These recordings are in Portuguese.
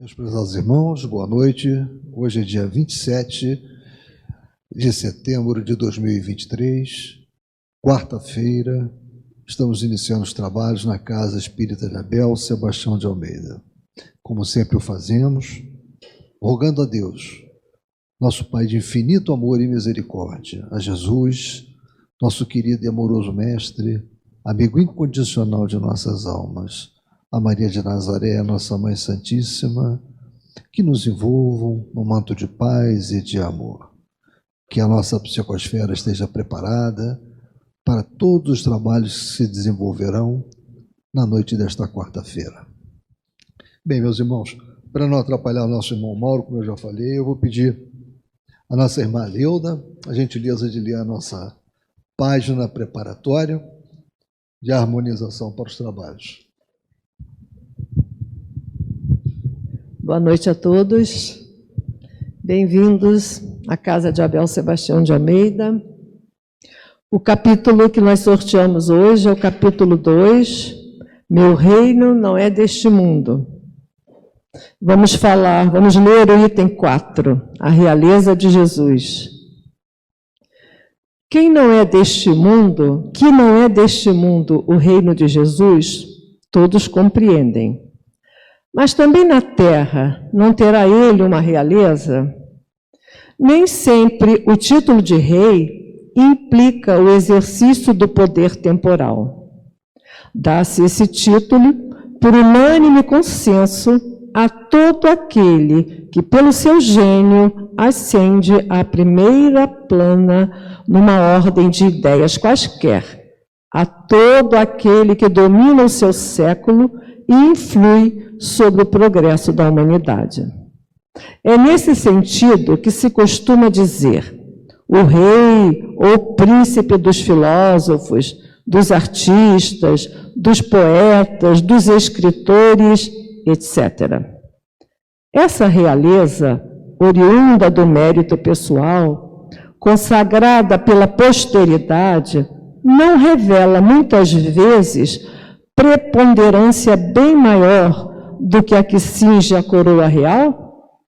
Meus prezados irmãos, boa noite. Hoje é dia 27 de setembro de 2023, quarta-feira. Estamos iniciando os trabalhos na Casa Espírita de Abel Sebastião de Almeida. Como sempre o fazemos, rogando a Deus, nosso Pai de infinito amor e misericórdia, a Jesus, nosso querido e amoroso Mestre, amigo incondicional de nossas almas, a Maria de Nazaré, nossa Mãe Santíssima, que nos envolvam no manto de paz e de amor. Que a nossa psicosfera esteja preparada para todos os trabalhos que se desenvolverão na noite desta quarta-feira. Bem, meus irmãos, para não atrapalhar o nosso irmão Mauro, como eu já falei, eu vou pedir à nossa irmã Leuda a gentileza de ler a nossa página preparatória de harmonização para os trabalhos. Boa noite a todos, bem-vindos à Casa de Abel Sebastião de Almeida. O capítulo que nós sorteamos hoje é o capítulo 2, Meu Reino Não É Deste Mundo. Vamos ler o item 4, a realeza de Jesus. Que não é deste mundo o reino de Jesus, todos compreendem. Mas também na terra não terá ele uma realeza? Nem sempre o título de rei implica o exercício do poder temporal. Dá-se esse título por unânime consenso a todo aquele que, pelo seu gênio, ascende à primeira plana numa ordem de ideias quaisquer, a todo aquele que domina o seu século e influi sobre o progresso da humanidade. É nesse sentido que se costuma dizer o rei ou príncipe dos filósofos, dos artistas, dos poetas, dos escritores, etc. Essa realeza, oriunda do mérito pessoal, consagrada pela posteridade, não revela muitas vezes preponderância bem maior do que a que cinge a coroa real?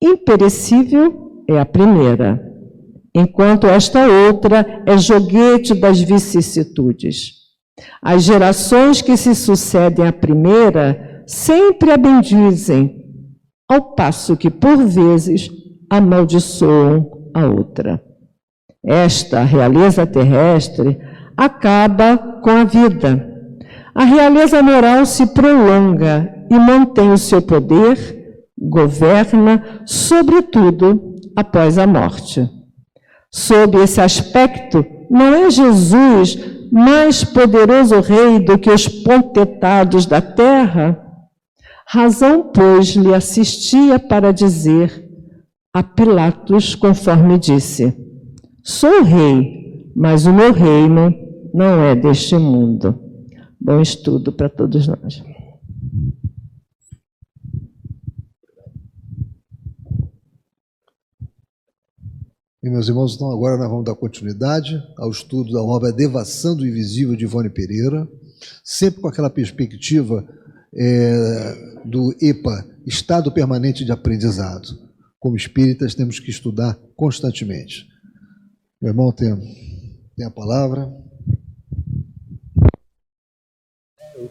Imperecível é a primeira, enquanto esta outra é joguete das vicissitudes. As gerações que se sucedem à primeira sempre a bendizem, ao passo que, por vezes, amaldiçoam a outra. Esta realeza terrestre acaba com a vida. A realeza moral se prolonga e mantém o seu poder, governa, sobretudo, após a morte. Sob esse aspecto, não é Jesus mais poderoso rei do que os potentados da terra? Razão, pois, lhe assistia para dizer a Pilatos, conforme disse: sou rei, mas o meu reino não é deste mundo. Bom estudo para todos nós. E, meus irmãos, então agora nós vamos dar continuidade ao estudo da obra Devassando o Invisível de Ivone Pereira, sempre com aquela perspectiva do EPA, Estado Permanente de Aprendizado. Como espíritas temos que estudar constantemente. Meu irmão tem a palavra.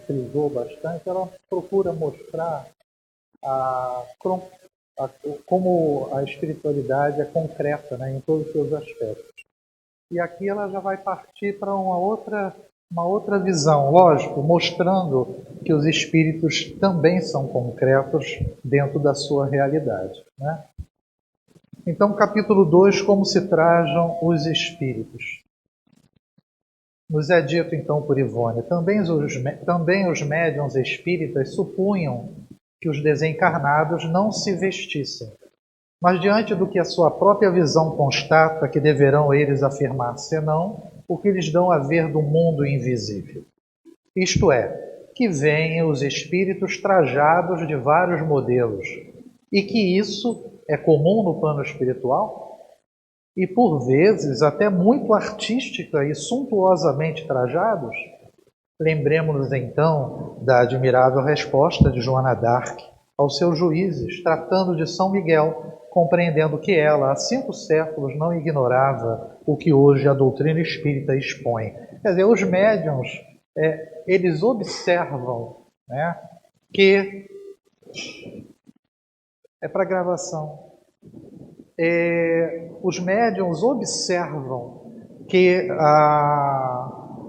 Frisou bastante, ela procura mostrar como a espiritualidade é concreta, né, em todos os seus aspectos. E aqui ela já vai partir para uma outra visão, lógico, mostrando que os espíritos também são concretos dentro da sua realidade, né? Então, capítulo 2, como se trajam os espíritos. Nos é dito, então, por Ivone, também os médiuns espíritas supunham que os desencarnados não se vestissem, mas diante do que a sua própria visão constata que deverão eles afirmar senão o que lhes dão a ver do mundo invisível. Isto é, que veem os espíritos trajados de vários modelos, e que isso é comum no plano espiritual? E por vezes até muito artística e suntuosamente trajados? Lembremos-nos então da admirável resposta de Joana d'Arc aos seus juízes, tratando de São Miguel, compreendendo que ela, há 5 séculos, não ignorava o que hoje a doutrina espírita expõe. Quer dizer, os médiuns, eles observam, né, que... É para gravação. Os médiuns observam que,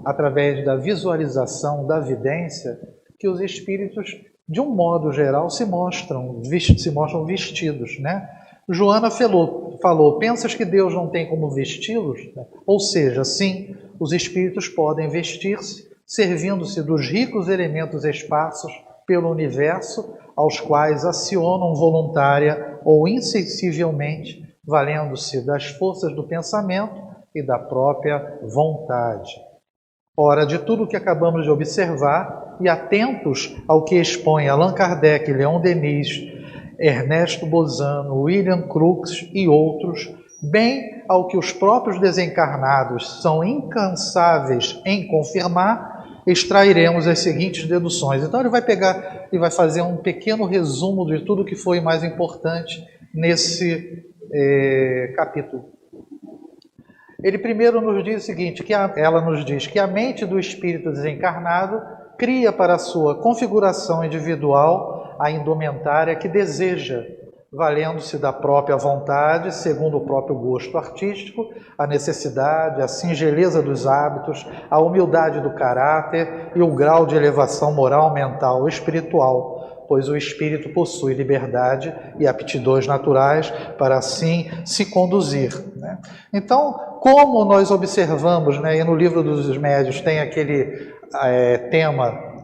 através da visualização, da vidência, que os espíritos, de um modo geral, se mostram vestidos, né? Joana falou, pensas que Deus não tem como vesti-los? Ou seja, sim, os espíritos podem vestir-se, servindo-se dos ricos elementos esparsos pelo universo, aos quais acionam voluntária ou insensivelmente, valendo-se das forças do pensamento e da própria vontade. Ora, de tudo o que acabamos de observar, e atentos ao que expõe Allan Kardec, Leon Denis, Ernesto Bozano, William Crookes e outros, bem ao que os próprios desencarnados são incansáveis em confirmar, extrairemos as seguintes deduções. Então ele vai pegar e vai fazer um pequeno resumo de tudo que foi mais importante nesse capítulo. Ele primeiro nos diz o seguinte, ela nos diz que a mente do espírito desencarnado cria para a sua configuração individual a indumentária que deseja, valendo-se da própria vontade, segundo o próprio gosto artístico, a necessidade, a singeleza dos hábitos, a humildade do caráter e o grau de elevação moral, mental e espiritual, pois o espírito possui liberdade e aptidões naturais para assim se conduzir, né? Então, como nós observamos, né, e no livro dos médiuns tem aquele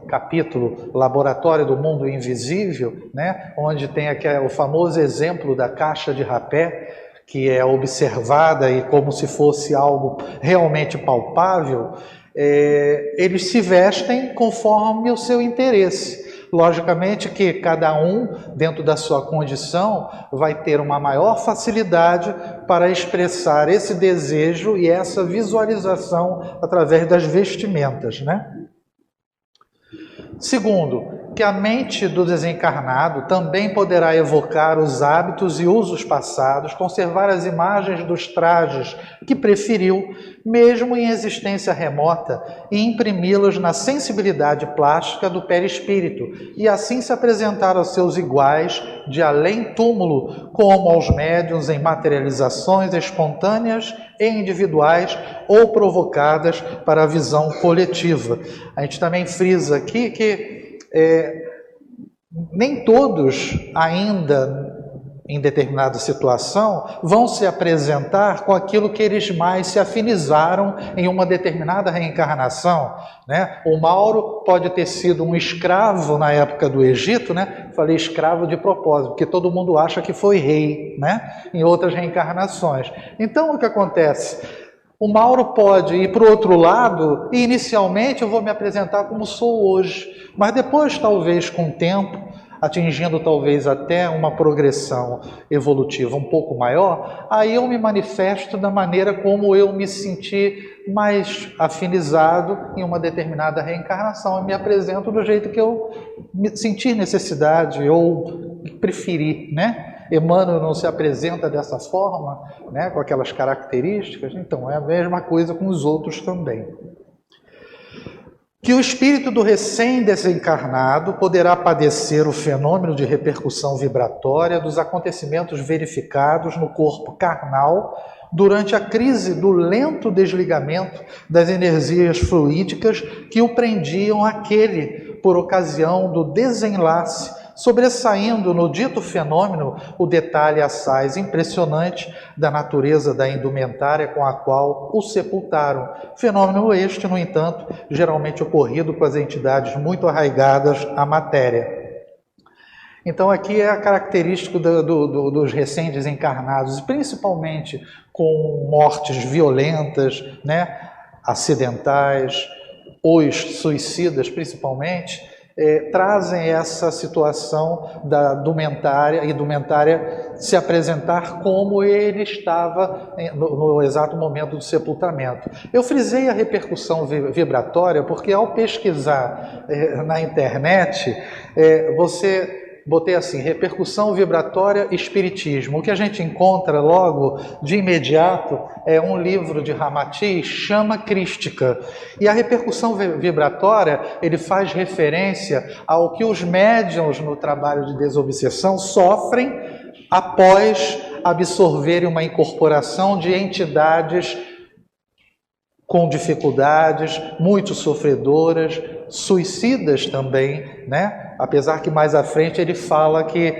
capítulo Laboratório do Mundo Invisível, né, onde tem o famoso exemplo da caixa de rapé, que é observada e como se fosse algo realmente palpável, eles se vestem conforme o seu interesse. Logicamente que cada um, dentro da sua condição, vai ter uma maior facilidade para expressar esse desejo e essa visualização através das vestimentas, né? Segundo, que a mente do desencarnado também poderá evocar os hábitos e usos passados, conservar as imagens dos trajes que preferiu, mesmo em existência remota, e imprimi-los na sensibilidade plástica do perispírito, e assim se apresentar aos seus iguais de além-túmulo, como aos médiuns em materializações espontâneas e individuais ou provocadas para a visão coletiva. A gente também frisa aqui que nem todos ainda, em determinada situação, vão se apresentar com aquilo que eles mais se afinizaram em uma determinada reencarnação, né? O Mauro pode ter sido um escravo na época do Egito, né? Falei escravo de propósito, porque todo mundo acha que foi rei, né? Em outras reencarnações. Então, o que acontece? O Mauro pode ir para o outro lado e inicialmente eu vou me apresentar como sou hoje, mas depois, talvez com o tempo, atingindo talvez até uma progressão evolutiva um pouco maior, aí eu me manifesto da maneira como eu me senti mais afinizado em uma determinada reencarnação. Eu me apresento do jeito que eu me sentir necessidade ou preferir, né? Emmanuel não se apresenta dessa forma, né, com aquelas características, então é a mesma coisa com os outros também. Que o espírito do recém-desencarnado poderá padecer o fenômeno de repercussão vibratória dos acontecimentos verificados no corpo carnal durante a crise do lento desligamento das energias fluídicas que o prendiam àquele por ocasião do desenlace, sobressaindo no dito fenômeno o detalhe assaz impressionante da natureza da indumentária com a qual o sepultaram. Fenômeno este, no entanto, geralmente ocorrido com as entidades muito arraigadas à matéria. Então aqui é a característica dos recém-desencarnados, principalmente com mortes violentas, né, acidentais, os suicidas principalmente, trazem essa situação da indumentária se apresentar como ele estava no exato momento do sepultamento. Eu frisei a repercussão vibratória porque ao pesquisar na internet, você botei assim, repercussão vibratória, espiritismo. O que a gente encontra logo de imediato é um livro de Ramatiz, Chama Crística. E a repercussão vibratória, ele faz referência ao que os médiuns no trabalho de desobsessão sofrem após absorverem uma incorporação de entidades com dificuldades, muito sofredoras, suicidas também, né? Apesar que mais à frente ele fala que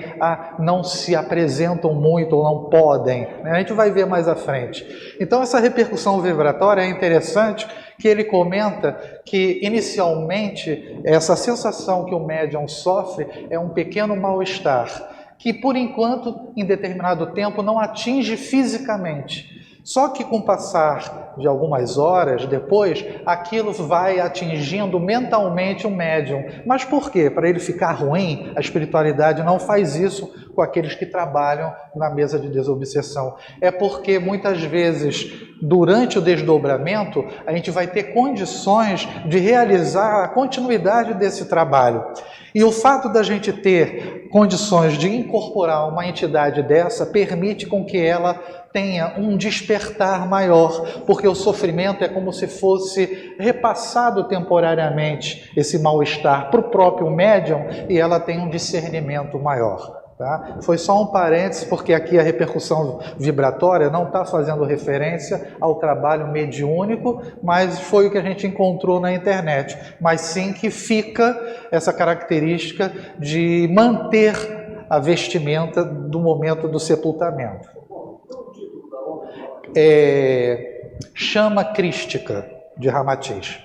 não se apresentam muito ou não podem, né? A gente vai ver mais à frente. Então essa repercussão vibratória é interessante, que ele comenta que inicialmente essa sensação que o médium sofre é um pequeno mal-estar, que por enquanto, em determinado tempo, não atinge fisicamente. Só que com o passar de algumas horas depois, aquilo vai atingindo mentalmente o médium. Mas por quê? Para ele ficar ruim, a espiritualidade não faz isso com aqueles que trabalham na mesa de desobsessão. É porque muitas vezes, durante o desdobramento, a gente vai ter condições de realizar a continuidade desse trabalho. E o fato da gente ter condições de incorporar uma entidade dessa permite com que ela tenha um despertar maior, porque o sofrimento é como se fosse repassado temporariamente, esse mal-estar, para o próprio médium, e ela tem um discernimento maior. Tá? Foi só um parênteses, porque aqui a repercussão vibratória não está fazendo referência ao trabalho mediúnico, mas foi o que a gente encontrou na internet. Mas sim que fica essa característica de manter a vestimenta do momento do sepultamento. Chama Crística, de Ramatiz.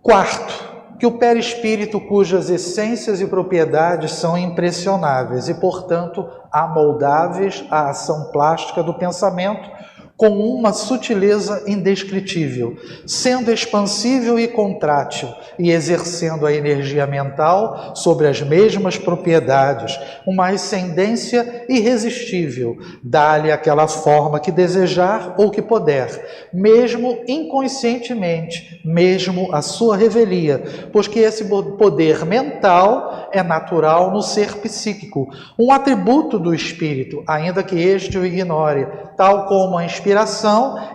Quarto, que o perispírito, cujas essências e propriedades são impressionáveis e, portanto, amoldáveis à ação plástica do pensamento, com uma sutileza indescritível, sendo expansível e contrátil e exercendo a energia mental sobre as mesmas propriedades, uma ascendência irresistível, dá-lhe aquela forma que desejar ou que puder, mesmo inconscientemente, mesmo a sua revelia, pois que esse poder mental é natural no ser psíquico, um atributo do espírito, ainda que este o ignore, tal como a inspiração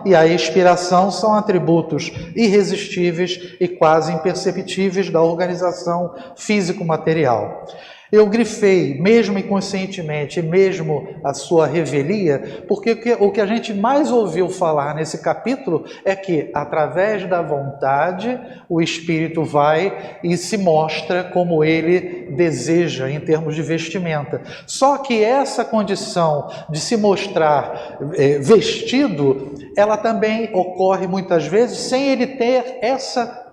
e a expiração são atributos irresistíveis e quase imperceptíveis da organização físico-material. Eu grifei, mesmo inconscientemente, mesmo a sua revelia, porque o que a gente mais ouviu falar nesse capítulo é que, através da vontade, o Espírito vai e se mostra como ele deseja, em termos de vestimenta. Só que essa condição de se mostrar vestido, ela também ocorre muitas vezes sem ele ter essa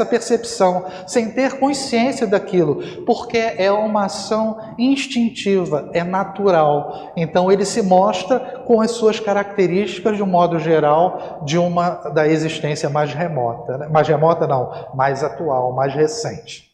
percepção, sem ter consciência daquilo, porque é uma ação instintiva, é natural. Então ele se mostra com as suas características, de um modo geral, da existência mais remota, né? Mais remota não, mais atual, mais recente.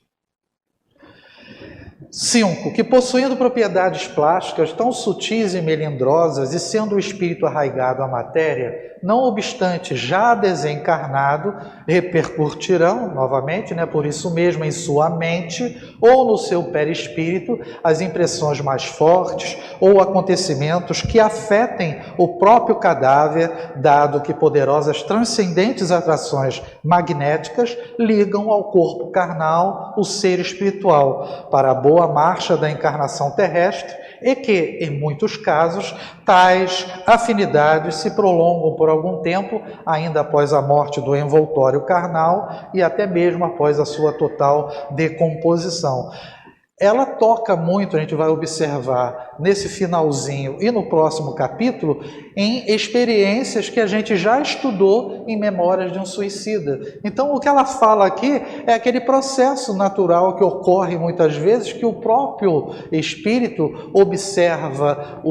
5. Que possuindo propriedades plásticas tão sutis e melindrosas, e sendo o espírito arraigado à matéria, não obstante já desencarnado, repercutirão novamente, né, por isso mesmo, em sua mente ou no seu perispírito, as impressões mais fortes ou acontecimentos que afetem o próprio cadáver, dado que poderosas transcendentes atrações magnéticas ligam ao corpo carnal o ser espiritual para a boa marcha da encarnação terrestre, e que, em muitos casos, tais afinidades se prolongam por algum tempo, ainda após a morte do envoltório carnal e até mesmo após a sua total decomposição. Ela toca muito, a gente vai observar nesse finalzinho e no próximo capítulo, em experiências que a gente já estudou em Memórias de um Suicida. Então, o que ela fala aqui é aquele processo natural que ocorre muitas vezes, que o próprio espírito observa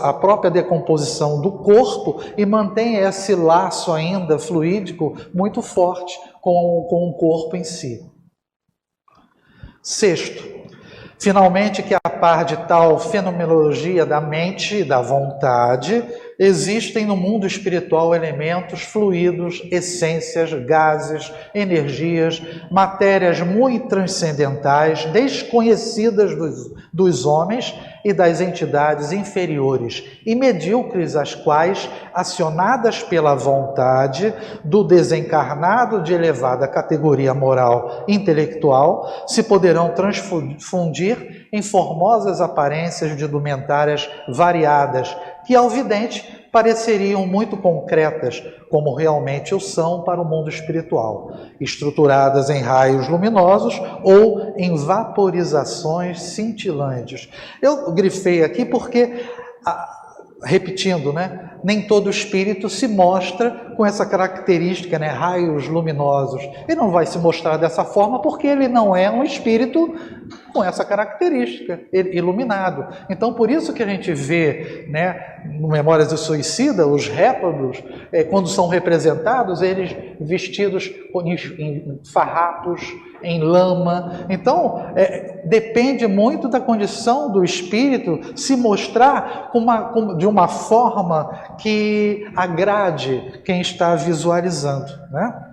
a própria decomposição do corpo e mantém esse laço ainda fluídico muito forte com o corpo em si. 6. Finalmente, que a par de tal fenomenologia da mente e da vontade, Existem no mundo espiritual elementos, fluidos, essências, gases, energias, matérias muito transcendentais, desconhecidas dos homens e das entidades inferiores e medíocres, as quais, acionadas pela vontade do desencarnado de elevada categoria moral e intelectual, se poderão transfundir em formosas aparências de indumentárias variadas, que ao vidente pareceriam muito concretas, como realmente o são para o mundo espiritual, estruturadas em raios luminosos ou em vaporizações cintilantes. Eu grifei aqui porque, repetindo, né? Nem todo espírito se mostra com essa característica, né? Raios luminosos. Ele não vai se mostrar dessa forma porque ele não é um espírito com essa característica, iluminado. Então, por isso que a gente vê, né, no Memórias do Suicida, os réprobos, quando são representados, eles vestidos em farrapos, em lama. Então, depende muito da condição do espírito se mostrar de uma forma que agrade quem está visualizando, né?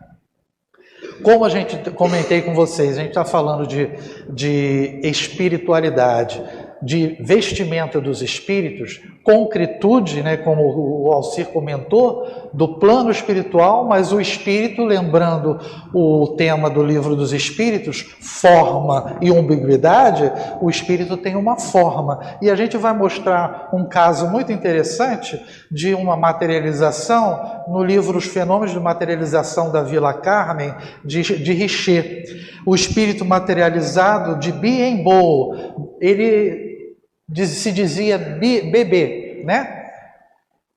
Como a gente comentei com vocês, a gente está falando de espiritualidade, de vestimenta dos espíritos, concretude, né, como o Alcir comentou, do plano espiritual, mas o espírito, lembrando o tema do Livro dos Espíritos, forma e ambiguidade, o espírito tem uma forma. E a gente vai mostrar um caso muito interessante de uma materialização no livro Os Fenômenos de Materialização da Vila Carmen, de Richer. O espírito materializado de Bienbo, ele se dizia bebê, né?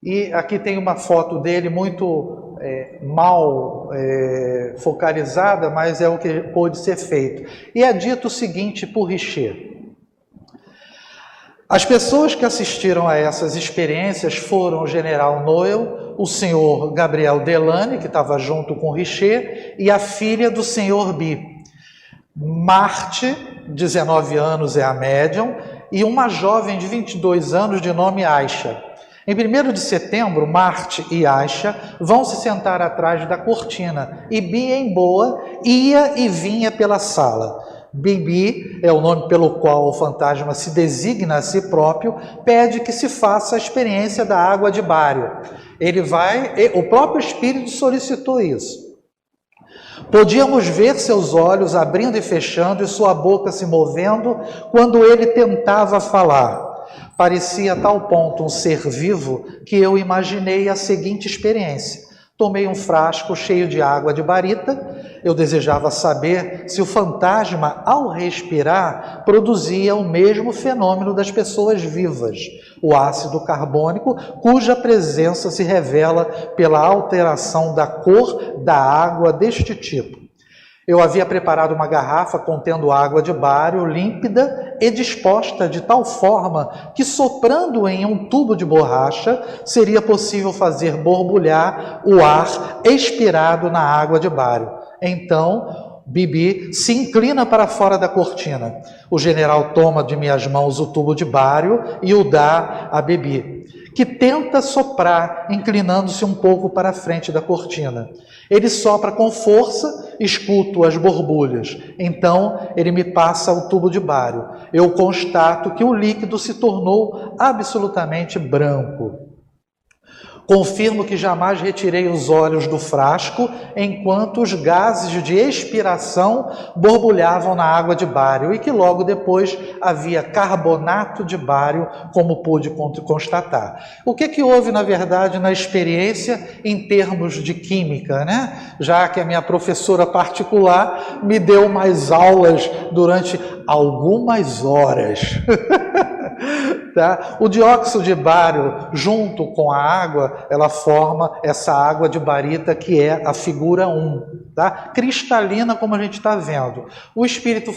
E aqui tem uma foto dele muito mal focalizada, mas é o que pôde ser feito. E é dito o seguinte por Richer: as pessoas que assistiram a essas experiências foram o general Noel, o senhor Gabriel Delane, que estava junto com Richer, e a filha do senhor Bi. Marte, 19 anos, é a médium, e uma jovem de 22 anos de nome Aisha. Em 1º de setembro, Marte e Aisha vão se sentar atrás da cortina e Bienboa ia e vinha pela sala. Bibi é o nome pelo qual o fantasma se designa a si próprio, pede que se faça a experiência da água de bário. O próprio espírito solicitou isso. Podíamos ver seus olhos abrindo e fechando e sua boca se movendo quando ele tentava falar. Parecia a tal ponto um ser vivo que eu imaginei a seguinte experiência. Tomei um frasco cheio de água de barita. Eu desejava saber se o fantasma, ao respirar, produzia o mesmo fenômeno das pessoas vivas, o ácido carbônico, cuja presença se revela pela alteração da cor da água deste tipo. Eu havia preparado uma garrafa contendo água de bário límpida e disposta de tal forma que, soprando em um tubo de borracha, seria possível fazer borbulhar o ar expirado na água de bário. Então, Bibi se inclina para fora da cortina. O general toma de minhas mãos o tubo de bário e o dá a Bibi, que tenta soprar, inclinando-se um pouco para a frente da cortina. Ele sopra com força, escuto as borbulhas. Então, ele me passa o tubo de bário. Eu constato que o líquido se tornou absolutamente branco. Confirmo que jamais retirei os olhos do frasco enquanto os gases de expiração borbulhavam na água de bário e que logo depois havia carbonato de bário, como pude constatar. O que houve, na verdade, na experiência em termos de química, né? Já que a minha professora particular me deu mais aulas durante algumas horas. Tá? O dióxido de bário, junto com a água, ela forma essa água de barita que é a figura 1, tá? Cristalina, como a gente está vendo. O espírito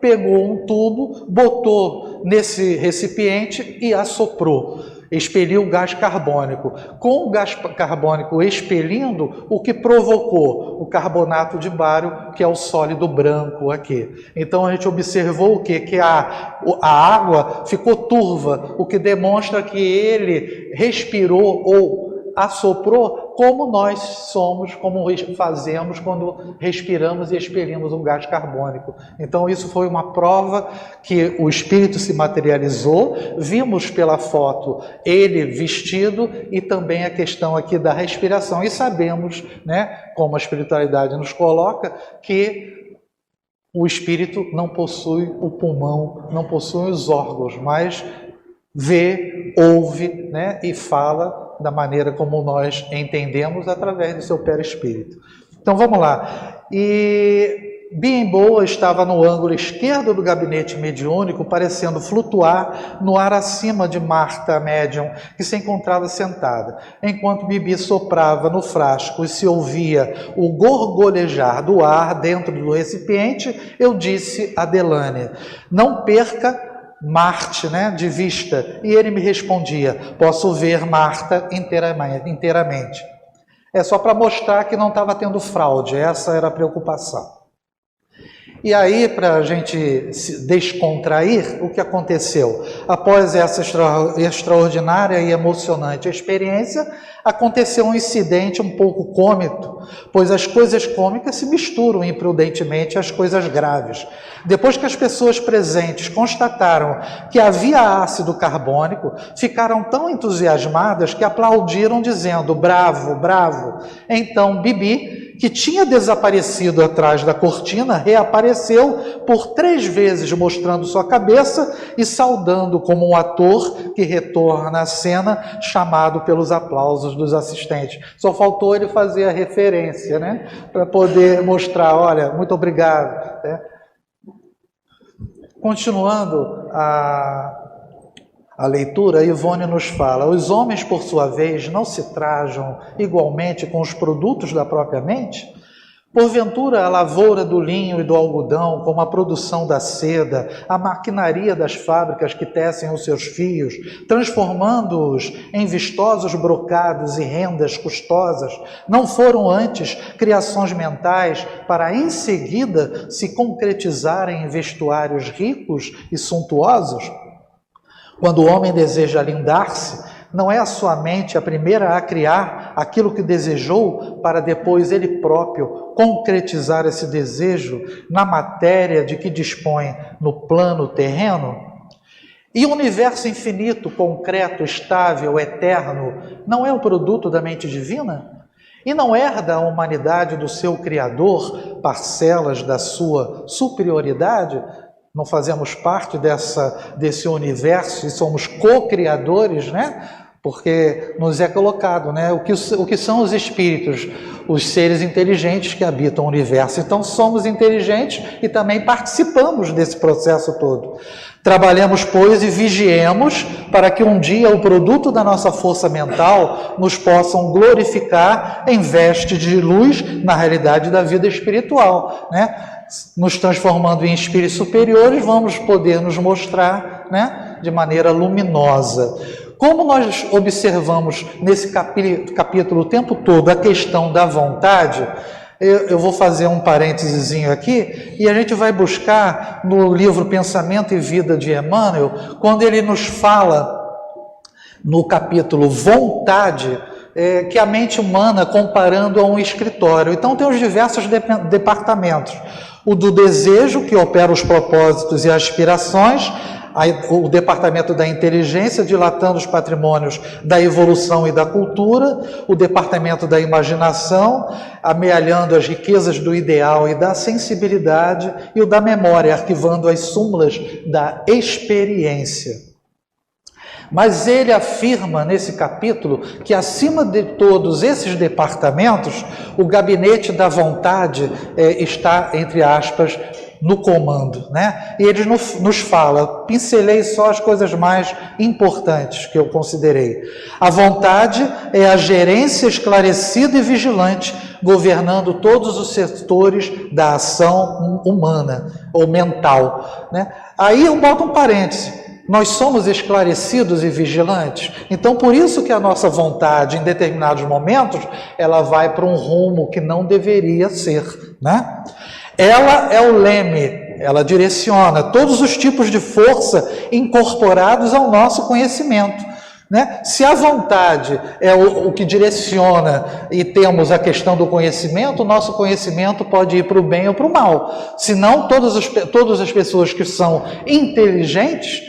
pegou um tubo, botou nesse recipiente e assoprou. expeliu o gás carbônico. Com o gás carbônico expelindo, o que provocou? O carbonato de bário, que é o sólido branco aqui. Então a gente observou o quê? Que a água ficou turva, o que demonstra que ele respirou ou assoprou como nós somos, como fazemos quando respiramos e expelimos um gás carbônico. Então isso foi uma prova que o Espírito se materializou, vimos pela foto ele vestido e também a questão aqui da respiração. E sabemos, né, como a espiritualidade nos coloca, que o Espírito não possui o pulmão, não possui os órgãos, mas vê, ouve, né, e fala da maneira como nós entendemos através do seu perispírito. Então vamos lá. E Bimboa estava no ângulo esquerdo do gabinete mediúnico, parecendo flutuar no ar acima de Marta, a médium, que se encontrava sentada. Enquanto Bibi soprava no frasco e se ouvia o gorgolejar do ar dentro do recipiente, eu disse a Delane: não perca Marte, né, de vista. E ele me respondia: posso ver Marta inteiramente. É só para mostrar que não estava tendo fraude, essa era a preocupação. E aí, para a gente se descontrair, o que aconteceu? Após essa extraordinária e emocionante experiência, aconteceu um incidente um pouco cômico, pois as coisas cômicas se misturam imprudentemente às coisas graves. Depois que as pessoas presentes constataram que havia ácido carbônico, ficaram tão entusiasmadas que aplaudiram dizendo: bravo, bravo. Então Bibi, que tinha desaparecido atrás da cortina, reapareceu por 3 vezes, mostrando sua cabeça e saudando como um ator que retorna à cena, chamado pelos aplausos dos assistentes. Só faltou ele fazer a referência, né, para poder mostrar: olha, muito obrigado, né? Continuando a leitura, Ivone nos fala: os homens, por sua vez, não se trajam igualmente com os produtos da própria mente? Porventura, a lavoura do linho e do algodão, como a produção da seda, a maquinaria das fábricas que tecem os seus fios, transformando-os em vistosos brocados e rendas custosas, não foram antes criações mentais para em seguida se concretizarem em vestuários ricos e suntuosos? Quando o homem deseja lindar-se, não é a sua mente a primeira a criar aquilo que desejou para depois ele próprio concretizar esse desejo na matéria de que dispõe no plano terreno? E o universo infinito, concreto, estável, eterno, não é o produto da mente divina? E não herda a humanidade do seu Criador parcelas da sua superioridade? Não fazemos parte desse universo e somos co-criadores, né? Porque nos é colocado, né? O que são os espíritos? Os seres inteligentes que habitam o universo. Então somos inteligentes e também participamos desse processo todo. Trabalhemos, pois, e vigiemos para que um dia o produto da nossa força mental nos possam glorificar em veste de luz na realidade da vida espiritual, né? Nos transformando em espíritos superiores, vamos poder nos mostrar, né, de maneira luminosa. Como nós observamos nesse capítulo o tempo todo a questão da vontade, eu vou fazer um parênteses aqui, e a gente vai buscar no livro Pensamento e Vida de Emmanuel, quando ele nos fala, no capítulo Vontade, que a mente humana comparando a um escritório. Então tem os diversos departamentos. O do desejo, que opera os propósitos e aspirações, o departamento da inteligência, dilatando os patrimônios da evolução e da cultura, o departamento da imaginação, amealhando as riquezas do ideal e da sensibilidade, e o da memória, arquivando as súmulas da experiência. Mas ele afirma nesse capítulo que acima de todos esses departamentos, o gabinete da vontade está, entre aspas, no comando, né? E ele nos fala, pincelei só as coisas mais importantes que eu considerei. A vontade é a gerência esclarecida e vigilante, governando todos os setores da ação humana ou mental, né? Aí eu boto um parêntese. nós somos esclarecidos e vigilantes. Então, por isso que a nossa vontade, em determinados momentos, ela vai para um rumo que não deveria ser, né? Ela é o leme, ela direciona todos os tipos de força incorporados ao nosso conhecimento, né? Se a vontade é o que direciona e temos a questão do conhecimento, o nosso conhecimento pode ir para o bem ou para o mal. Senão, todas as pessoas que são inteligentes,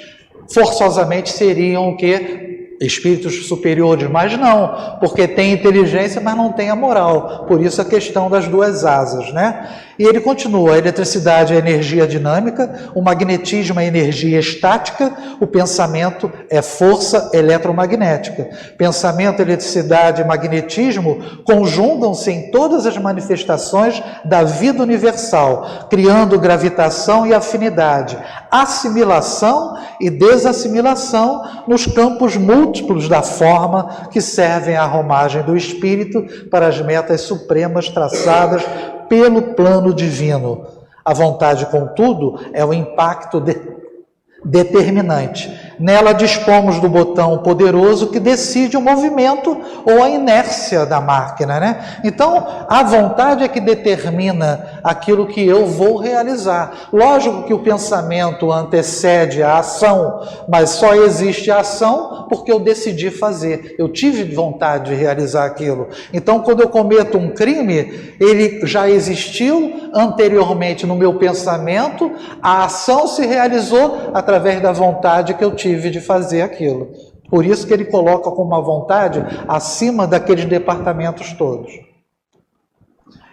forçosamente seriam o quê? Espíritos superiores, mas não, porque tem inteligência, mas não tem a moral. Por isso a questão das duas asas, né? E ele continua: a eletricidade é energia dinâmica, o magnetismo é energia estática, o pensamento é força eletromagnética. Pensamento, eletricidade e magnetismo conjugam-se em todas as manifestações da vida universal, criando gravitação e afinidade, assimilação e desassimilação nos campos múltiplos da forma que servem à arrumagem do espírito para as metas supremas traçadas pelo plano divino. A vontade, contudo, é o impacto determinante. Nela dispomos do botão poderoso que decide o movimento ou a inércia da máquina, né? Então, a vontade é que determina aquilo que eu vou realizar. Lógico que o pensamento antecede a ação, mas só existe a ação porque eu decidi fazer. Eu tive vontade de realizar aquilo. Então, quando eu cometo um crime, ele já existiu anteriormente no meu pensamento, a ação se realizou através da vontade que eu tive de fazer aquilo. Por isso que ele coloca como uma vontade acima daqueles departamentos todos.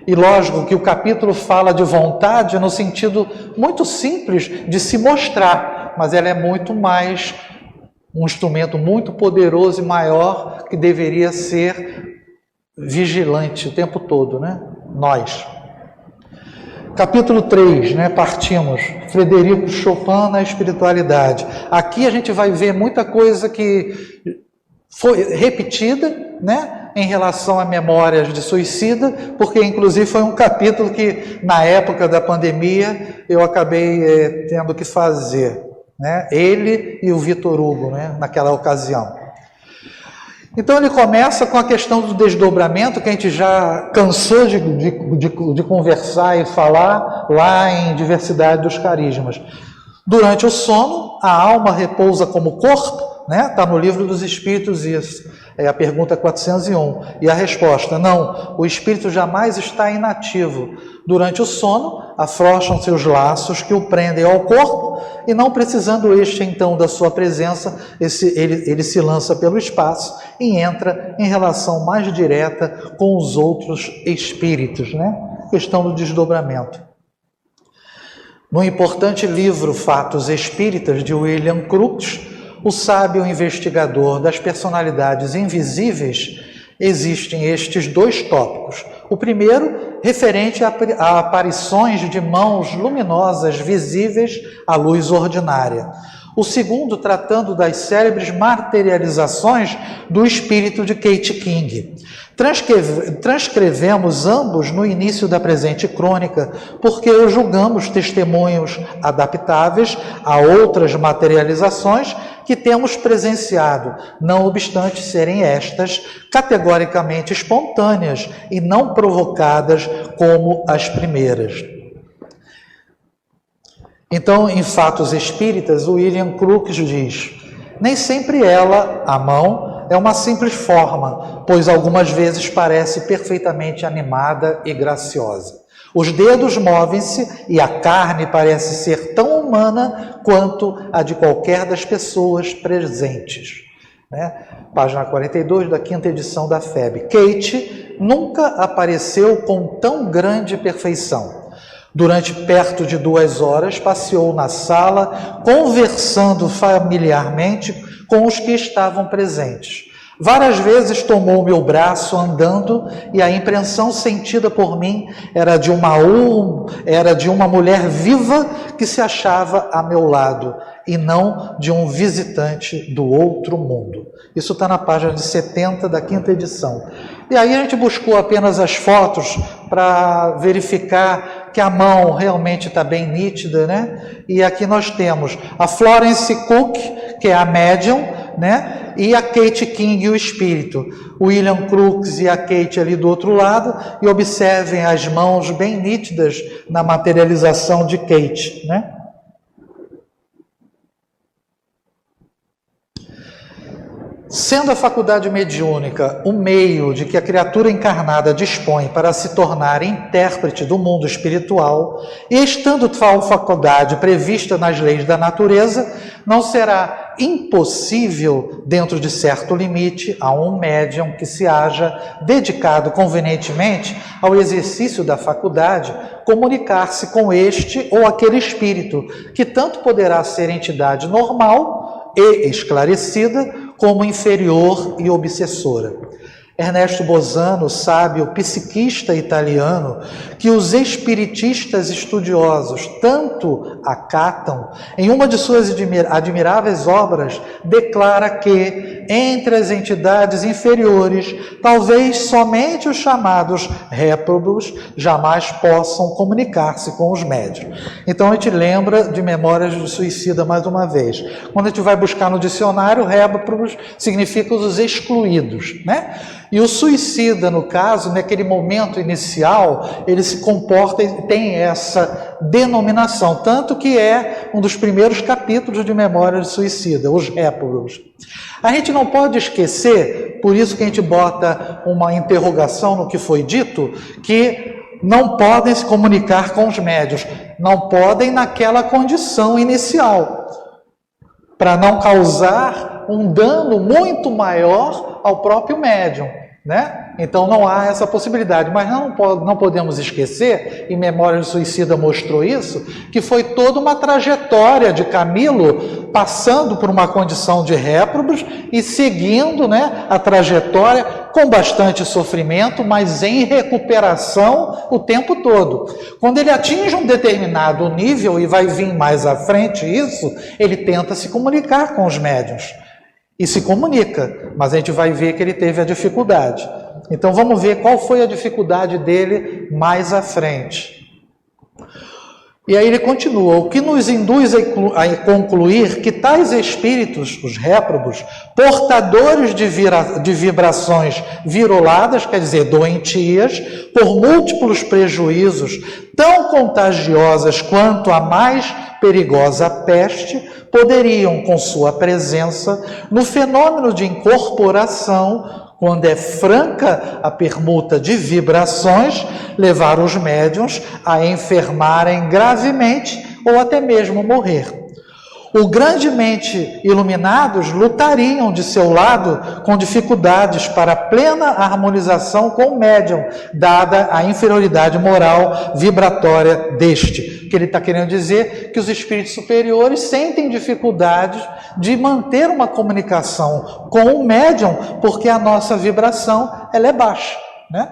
E lógico que o capítulo fala de vontade no sentido muito simples de se mostrar, mas ela é muito mais um instrumento muito poderoso e maior que deveria ser vigilante o tempo todo, né? Nós. Capítulo 3, né? Partimos. Frederico Chopin na espiritualidade. Aqui a gente vai ver muita coisa que foi repetida, né? Em relação a memórias de suicida, porque inclusive foi um capítulo que na época da pandemia eu acabei tendo que fazer, né? Ele e o Vitor Hugo, né? Naquela ocasião. Então ele começa com a questão do desdobramento, que a gente já cansou de conversar e falar lá em Diversidade dos Carismas. Durante o sono, a alma repousa como corpo, né? Está no Livro dos Espíritos isso. É a pergunta 401. E a resposta: não, o espírito jamais está inativo. Durante o sono, afrouxam seus laços que o prendem ao corpo, e não precisando este então da sua presença, ele se lança pelo espaço e entra em relação mais direta com os outros espíritos, né? Questão do desdobramento. No importante livro Fatos Espíritas, de William Crookes, o sábio investigador das personalidades invisíveis, existem estes dois tópicos. O primeiro, referente a aparições de mãos luminosas visíveis à luz ordinária. O segundo, tratando das célebres materializações do espírito de Kate King. Transcrevemos ambos no início da presente crônica, porque o julgamos testemunhos adaptáveis a outras materializações que temos presenciado, não obstante serem estas categoricamente espontâneas e não provocadas como as primeiras. Então, em Fatos Espíritas, o William Crookes diz: nem sempre ela, a mão, é uma simples forma, pois algumas vezes parece perfeitamente animada e graciosa. Os dedos movem-se e a carne parece ser tão humana quanto a de qualquer das pessoas presentes. Né? Página 42 da 5ª edição da FEB. Kate nunca apareceu com tão grande perfeição. Durante perto de 2 horas, passeou na sala, conversando familiarmente com os que estavam presentes. Várias vezes tomou meu braço andando e a impressão sentida por mim era de uma mulher viva que se achava a meu lado e não de um visitante do outro mundo. Isso está na página de 70 da 5ª edição. E aí a gente buscou apenas as fotos para verificar que a mão realmente está bem nítida, né? E aqui nós temos a Florence Cook, que é a médium, né? E a Kate King, o espírito. O William Crookes e a Kate ali do outro lado, e observem as mãos bem nítidas na materialização de Kate, né? Sendo a faculdade mediúnica o meio de que a criatura encarnada dispõe para se tornar intérprete do mundo espiritual, e estando tal faculdade prevista nas leis da natureza, não será impossível, dentro de certo limite, a um médium que se haja dedicado convenientemente ao exercício da faculdade, comunicar-se com este ou aquele espírito, que tanto poderá ser entidade normal e esclarecida, como inferior e obsessora. Ernesto Bosano, sábio psiquista italiano, que os espiritistas estudiosos tanto acatam, em uma de suas admiráveis obras, declara que, entre as entidades inferiores, talvez somente os chamados réprobos jamais possam comunicar-se com os médiuns. Então a gente lembra de Memórias do Suicida mais uma vez. Quando a gente vai buscar no dicionário, réprobos significa os excluídos, né? E o suicida, no caso, naquele momento inicial, ele se comporta e tem essa denominação, tanto que é um dos primeiros capítulos de Memórias do Suicida, os réprobos. A gente não pode esquecer, por isso que a gente bota uma interrogação no que foi dito, que não podem se comunicar com os médiuns, não podem naquela condição inicial, para não causar um dano muito maior ao próprio médium, né? Então não há essa possibilidade, mas não podemos esquecer, e Memórias do Suicida mostrou isso, que foi toda uma trajetória de Camilo, passando por uma condição de réprobos e seguindo, né, a trajetória com bastante sofrimento, mas em recuperação o tempo todo. Quando ele atinge um determinado nível, e vai vir mais à frente isso, ele tenta se comunicar com os médiuns. E se comunica, mas a gente vai ver que ele teve a dificuldade. Então vamos ver qual foi a dificuldade dele mais à frente. E aí ele continua: o que nos induz a concluir que tais espíritos, os réprobos, portadores de vibrações viruladas, quer dizer, doentias, por múltiplos prejuízos, tão contagiosas quanto a mais perigosa peste, poderiam, com sua presença, no fenômeno de incorporação, quando é franca a permuta de vibrações, levar os médiuns a enfermarem gravemente ou até mesmo morrer. Os grandemente iluminados lutariam de seu lado com dificuldades para plena harmonização com o médium, dada a inferioridade moral vibratória deste. O que ele está querendo dizer que os espíritos superiores sentem dificuldades de manter uma comunicação com o médium, porque a nossa vibração ela é baixa, né?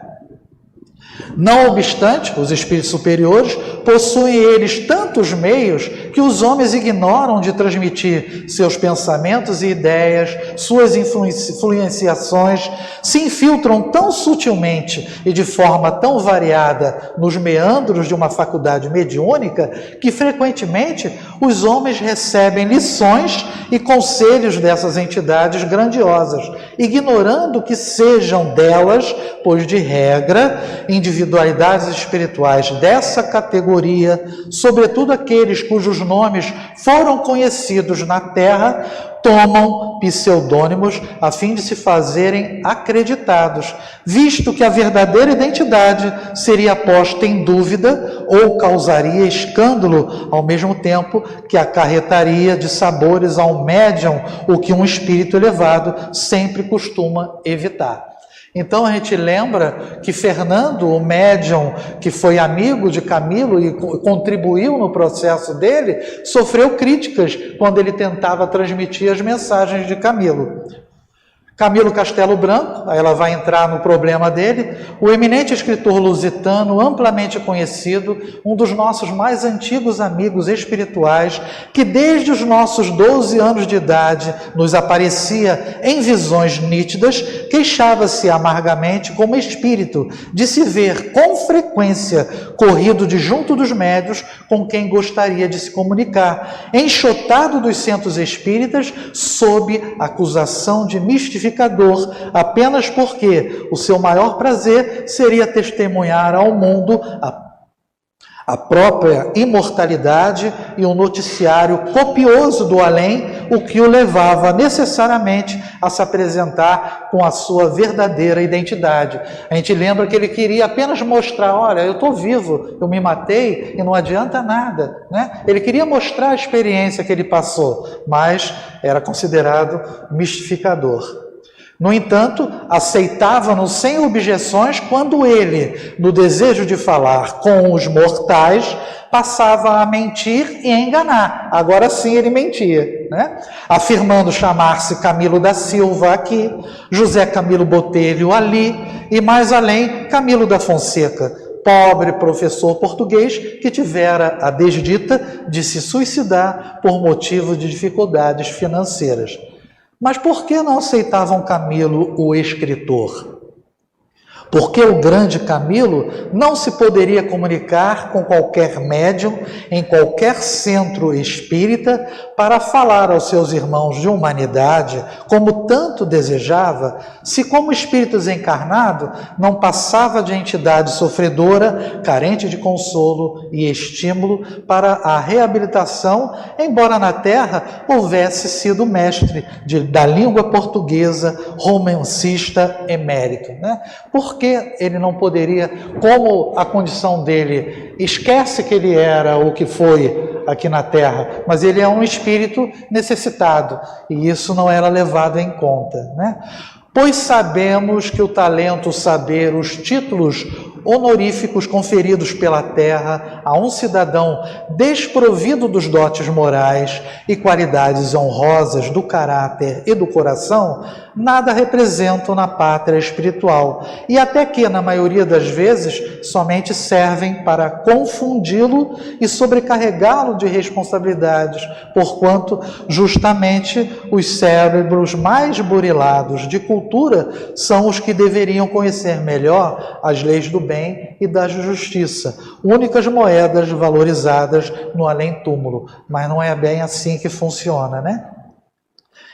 Não obstante, os espíritos superiores possuem eles tantos meios que os homens ignoram de transmitir seus pensamentos e ideias, suas influenciações, se infiltram tão sutilmente e de forma tão variada nos meandros de uma faculdade mediúnica que frequentemente os homens recebem lições e conselhos dessas entidades grandiosas, ignorando que sejam delas, pois de regra, individualidades espirituais dessa categoria, sobretudo aqueles cujos nomes foram conhecidos na Terra, tomam pseudônimos a fim de se fazerem acreditados, visto que a verdadeira identidade seria posta em dúvida ou causaria escândalo, ao mesmo tempo que acarretaria de sabores ao médium, o que um espírito elevado sempre costuma evitar. Então a gente lembra que Fernando, o médium que foi amigo de Camilo e contribuiu no processo dele, sofreu críticas quando ele tentava transmitir as mensagens de Camilo. Camilo Castelo Branco, ela vai entrar no problema dele, o eminente escritor lusitano, amplamente conhecido, um dos nossos mais antigos amigos espirituais, que desde os nossos 12 anos de idade nos aparecia em visões nítidas, queixava-se amargamente como espírito de se ver com frequência corrido de junto dos médios com quem gostaria de se comunicar, enxotado dos centros espíritas sob acusação de mistificação, apenas porque o seu maior prazer seria testemunhar ao mundo a própria imortalidade e um noticiário copioso do além, o que o levava necessariamente a se apresentar com a sua verdadeira identidade. A gente lembra que ele queria apenas mostrar, olha, eu estou vivo, eu me matei e não adianta nada, né? Ele queria mostrar a experiência que ele passou, mas era considerado mistificador. No entanto, aceitava-no sem objeções quando ele, no desejo de falar com os mortais, passava a mentir e enganar. Agora sim ele mentia, né? Afirmando chamar-se Camilo da Silva aqui, José Camilo Botelho ali e mais além Camilo da Fonseca, pobre professor português que tivera a desdita de se suicidar por motivo de dificuldades financeiras. Mas por que não aceitavam Camilo, o escritor? Porque o grande Camilo não se poderia comunicar com qualquer médium em qualquer centro espírita para falar aos seus irmãos de humanidade, como tanto desejava, se como espírito desencarnado não passava de entidade sofredora, carente de consolo e estímulo para a reabilitação, embora na Terra houvesse sido mestre da língua portuguesa, romancista emérito, né? Por que ele não poderia, como a condição dele, esquece que ele era o que foi aqui na Terra, mas ele é um espírito necessitado, e isso não era levado em conta, né? Pois sabemos que o talento, o saber, os títulos honoríficos conferidos pela terra a um cidadão desprovido dos dotes morais e qualidades honrosas do caráter e do coração, nada representam na pátria espiritual, e até que, na maioria das vezes, somente servem para confundi-lo e sobrecarregá-lo de responsabilidades, porquanto justamente os cérebros mais burilados de cultura são os que deveriam conhecer melhor as leis do bem e da justiça, únicas moedas valorizadas no além-túmulo. Mas não é bem assim que funciona, né?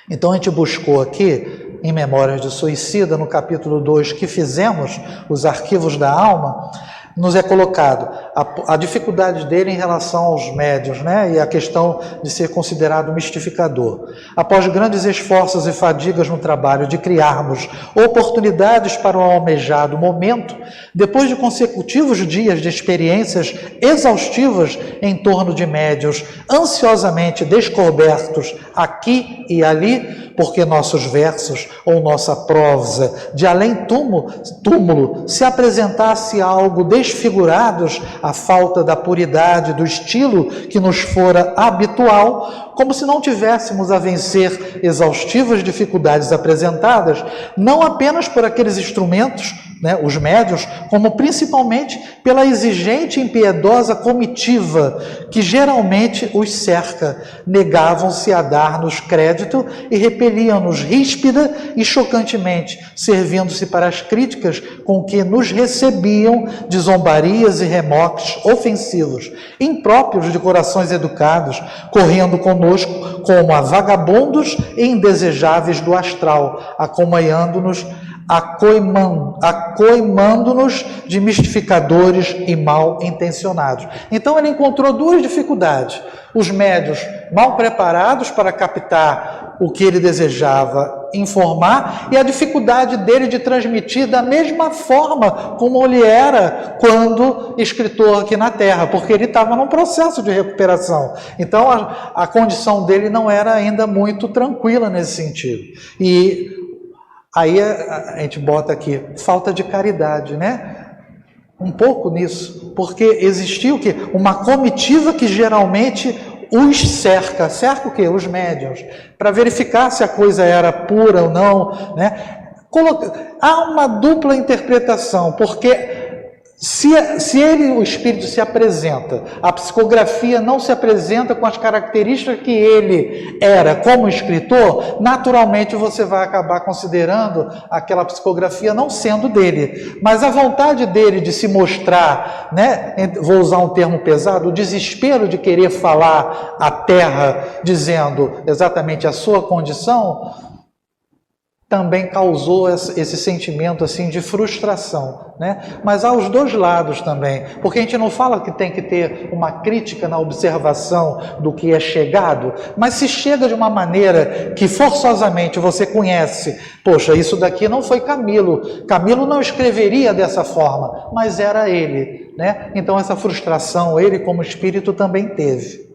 Então a gente buscou aqui, em Memórias de Suicida, no capítulo 2 que fizemos, os arquivos da alma, nos é colocado a dificuldade dele em relação aos médiuns, né? E a questão de ser considerado mistificador. Após grandes esforços e fadigas no trabalho de criarmos oportunidades para o almejado momento, depois de consecutivos dias de experiências exaustivas em torno de médiuns ansiosamente descobertos aqui e ali, porque nossos versos ou nossa prosa de além-túmulo se apresentasse algo desfigurados à falta da puridade do estilo que nos fora habitual, como se não tivéssemos a vencer exaustivas dificuldades apresentadas, não apenas por aqueles instrumentos, né, os médiuns, como principalmente pela exigente e impiedosa comitiva que geralmente os cerca, negavam-se a dar-nos crédito e repeliam-nos ríspida e chocantemente, servindo-se para as críticas com que nos recebiam de zombarias e remoques ofensivos, impróprios de corações educados, correndo conosco como a vagabundos e indesejáveis do astral, acompanhando-nos, acoimando-nos de mistificadores e mal intencionados. Então ele encontrou duas dificuldades: os médiuns mal preparados para captar o que ele desejava informar, e a dificuldade dele de transmitir da mesma forma como ele era quando escritor aqui na Terra, porque ele estava num processo de recuperação. Então a condição dele não era ainda muito tranquila nesse sentido. E aí a gente bota aqui, falta de caridade, né? Um pouco nisso, porque existia o quê? Uma comitiva que geralmente os cerca o quê? Os médiuns, para verificar se a coisa era pura ou não, né? Há uma dupla interpretação, porque se ele, o espírito, se apresenta, a psicografia não se apresenta com as características que ele era como escritor, naturalmente você vai acabar considerando aquela psicografia não sendo dele. Mas a vontade dele de se mostrar, né, vou usar um termo pesado, o desespero de querer falar à Terra, dizendo exatamente a sua condição, também causou esse sentimento assim de frustração, né? Mas há os dois lados também, porque a gente não fala que tem que ter uma crítica na observação do que é chegado, mas se chega de uma maneira que forçosamente você conhece, poxa, isso daqui não foi Camilo não escreveria dessa forma, mas era ele, né? Então essa frustração ele como espírito também teve.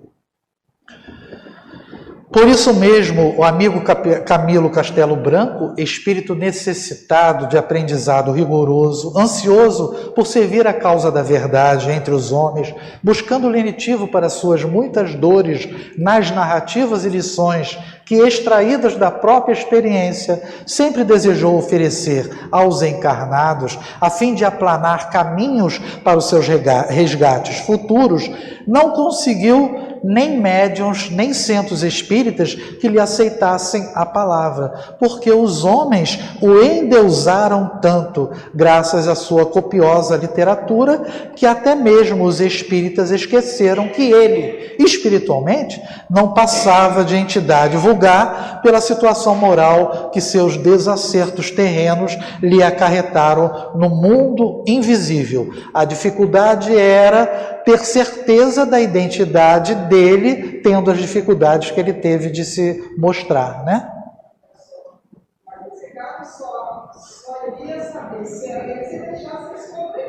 Por isso mesmo, o amigo Camilo Castelo Branco, espírito necessitado de aprendizado rigoroso, ansioso por servir a causa da verdade entre os homens, buscando lenitivo para suas muitas dores nas narrativas e lições que, extraídas da própria experiência, sempre desejou oferecer aos encarnados, a fim de aplanar caminhos para os seus resgates futuros, não conseguiu nem médiuns, nem centros espíritas que lhe aceitassem a palavra, porque os homens o endeusaram tanto, graças à sua copiosa literatura, que até mesmo os espíritas esqueceram que ele, espiritualmente, não passava de entidade vulgar pela situação moral que seus desacertos terrenos lhe acarretaram no mundo invisível. A dificuldade era ter certeza da identidade dele, tendo as dificuldades que ele teve de se mostrar, né?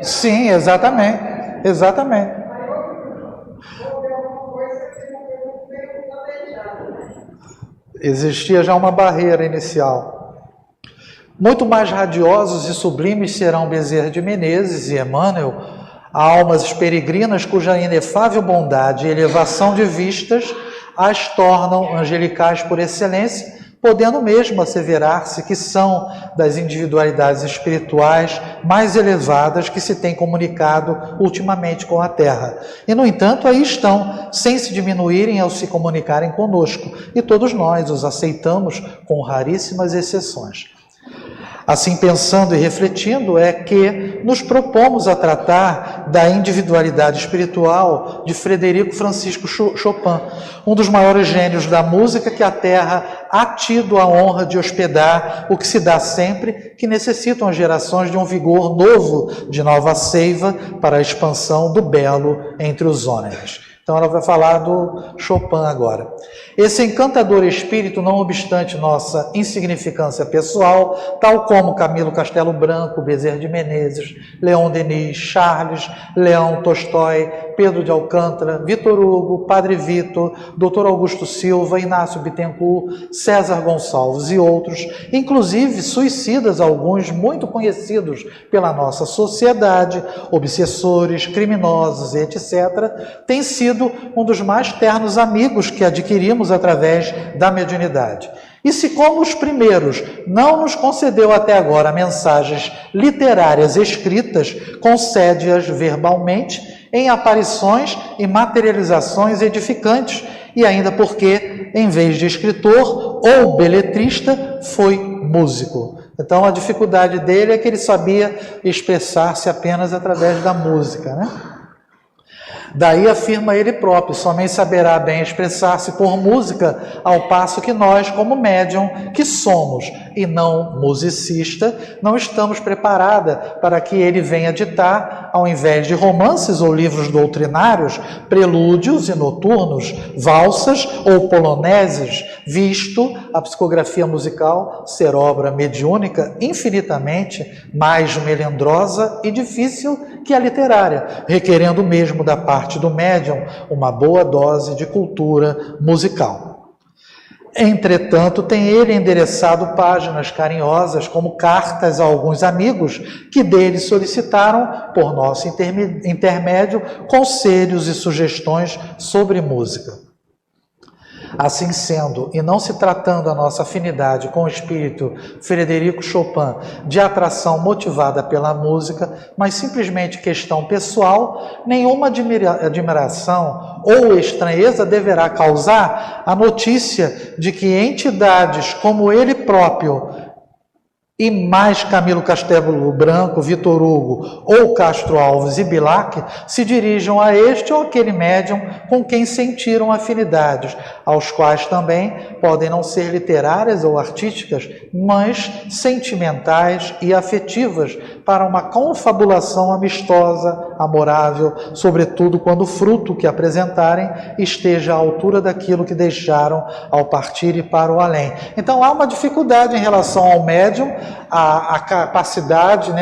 Sim, exatamente. Existia já uma barreira inicial. Muito mais radiosos e sublimes serão Bezerra de Menezes e Emmanuel, almas peregrinas cuja inefável bondade e elevação de vistas as tornam angelicais por excelência, podendo mesmo asseverar-se que são das individualidades espirituais mais elevadas que se tem comunicado ultimamente com a Terra. E, no entanto, aí estão, sem se diminuírem ao se comunicarem conosco, e todos nós os aceitamos com raríssimas exceções. Assim, pensando e refletindo, é que nos propomos a tratar da individualidade espiritual de Frederico Francisco Chopin, um dos maiores gênios da música que a Terra há tido a honra de hospedar, o que se dá sempre que necessitam as gerações de um vigor novo, de nova seiva para a expansão do belo entre os homens. Então ela vai falar do Chopin agora. Esse encantador espírito, não obstante nossa insignificância pessoal, tal como Camilo Castelo Branco, Bezerra de Menezes, Leon Denis, Charles, Leão Tolstói, Pedro de Alcântara, Vitor Hugo, Padre Vitor, Dr. Augusto Silva, Inácio Bittencourt, César Gonçalves e outros, inclusive suicidas, alguns muito conhecidos pela nossa sociedade, obsessores, criminosos e etc., têm sido um dos mais ternos amigos que adquirimos através da mediunidade. E se, como os primeiros, não nos concedeu até agora mensagens literárias escritas, concede-as verbalmente em aparições e materializações edificantes, e ainda porque, em vez de escritor ou beletrista, foi músico. Então, a dificuldade dele é que ele sabia expressar-se apenas através da música, né? Daí afirma ele próprio, somente saberá bem expressar-se por música, ao passo que nós, como médium, que somos e não musicista, não estamos preparados para que ele venha ditar, ao invés de romances ou livros doutrinários, prelúdios e noturnos, valsas ou poloneses, visto a psicografia musical ser obra mediúnica infinitamente mais melindrosa e difícil que a literária, requerendo mesmo da parte do médium uma boa dose de cultura musical. Entretanto, tem ele endereçado páginas carinhosas como cartas a alguns amigos que dele solicitaram, por nosso intermédio, conselhos e sugestões sobre música. Assim sendo, e não se tratando a nossa afinidade com o espírito Frederico Chopin de atração motivada pela música, mas simplesmente questão pessoal, nenhuma admiração ou estranheza deverá causar a notícia de que entidades como ele próprio e mais Camilo Castelo Branco, Vitor Hugo ou Castro Alves e Bilac se dirijam a este ou aquele médium com quem sentiram afinidades, aos quais também podem não ser literárias ou artísticas, mas sentimentais e afetivas, para uma confabulação amistosa, amorável, sobretudo quando o fruto que apresentarem esteja à altura daquilo que deixaram ao partirem para o além. Então há uma dificuldade em relação ao médium, a capacidade,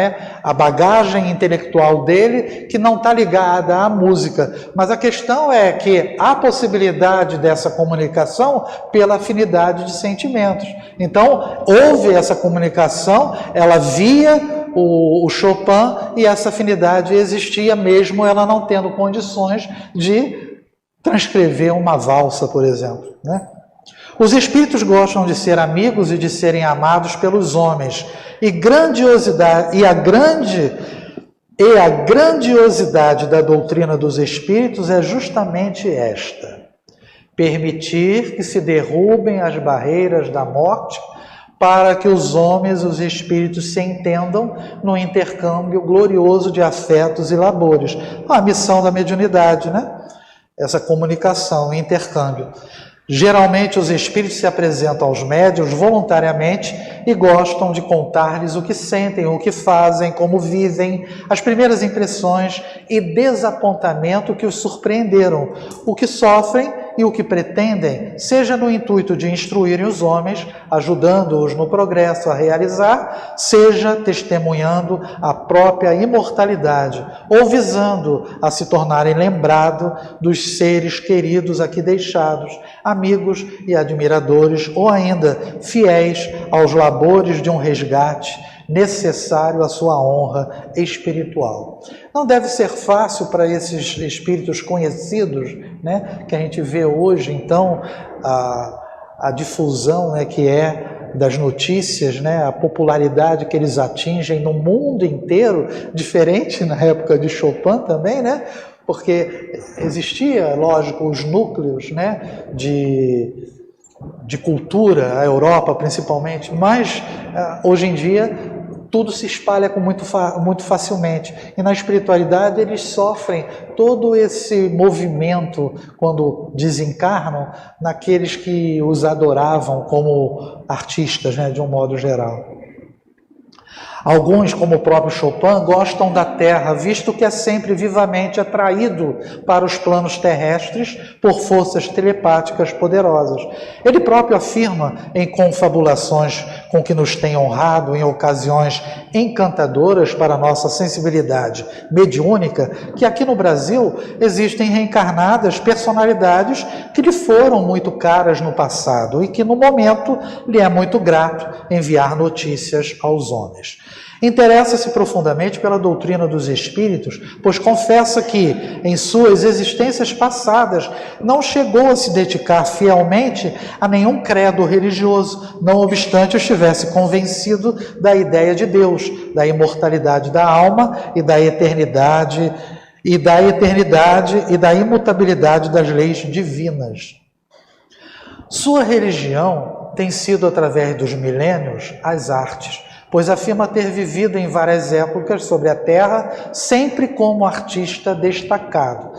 a bagagem intelectual dele, que não está ligada à música. Mas a questão é que há possibilidade dessa comunicação pela afinidade de sentimentos. Então, houve essa comunicação, ela via o Chopin, e essa afinidade existia mesmo ela não tendo condições de transcrever uma valsa, por exemplo, Os espíritos gostam de ser amigos e de serem amados pelos homens, e a grandiosidade da doutrina dos espíritos é justamente esta: permitir que se derrubem as barreiras da morte para que os homens, os espíritos, se entendam no intercâmbio glorioso de afetos e labores. A missão da mediunidade, Essa comunicação, intercâmbio. Geralmente os espíritos se apresentam aos médiuns voluntariamente e gostam de contar-lhes o que sentem, o que fazem, como vivem, as primeiras impressões e desapontamento que os surpreenderam, o que sofrem e o que pretendem, seja no intuito de instruírem os homens, ajudando-os no progresso a realizar, seja testemunhando a própria imortalidade, ou visando a se tornarem lembrados dos seres queridos aqui deixados, amigos e admiradores, ou ainda fiéis aos labores de um resgate necessário à sua honra espiritual. Não deve ser fácil para esses espíritos conhecidos, que a gente vê hoje, então, a difusão que é das notícias, a popularidade que eles atingem no mundo inteiro, diferente na época de Chopin também, porque existia, lógico, os núcleos de cultura, a Europa principalmente, mas hoje em dia tudo se espalha muito facilmente. E na espiritualidade eles sofrem todo esse movimento quando desencarnam naqueles que os adoravam como artistas, de um modo geral. Alguns, como o próprio Chopin, gostam da Terra, visto que é sempre vivamente atraído para os planos terrestres por forças telepáticas poderosas. Ele próprio afirma, em confabulações com que nos tem honrado em ocasiões encantadoras para a nossa sensibilidade mediúnica, que aqui no Brasil existem reencarnadas personalidades que lhe foram muito caras no passado e que no momento lhe é muito grato enviar notícias aos homens. Interessa-se profundamente pela doutrina dos espíritos, pois confessa que, em suas existências passadas, não chegou a se dedicar fielmente a nenhum credo religioso, não obstante estivesse convencido da ideia de Deus, da imortalidade da alma e da eternidade e da imutabilidade das leis divinas. Sua religião tem sido, através dos milênios, as artes, pois afirma ter vivido em várias épocas sobre a Terra, sempre como artista destacado.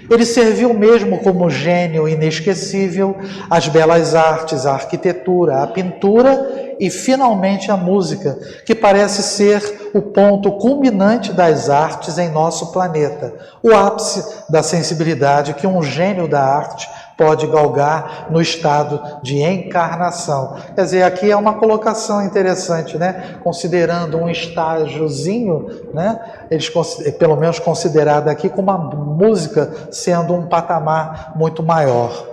Ele serviu mesmo como gênio inesquecível às belas artes, à arquitetura, à pintura e, finalmente, à música, que parece ser o ponto culminante das artes em nosso planeta, o ápice da sensibilidade que um gênio da arte pode galgar no estado de encarnação. Quer dizer, aqui é uma colocação interessante, Considerando um estágiozinho, eles, pelo menos considerado aqui como a música sendo um patamar muito maior,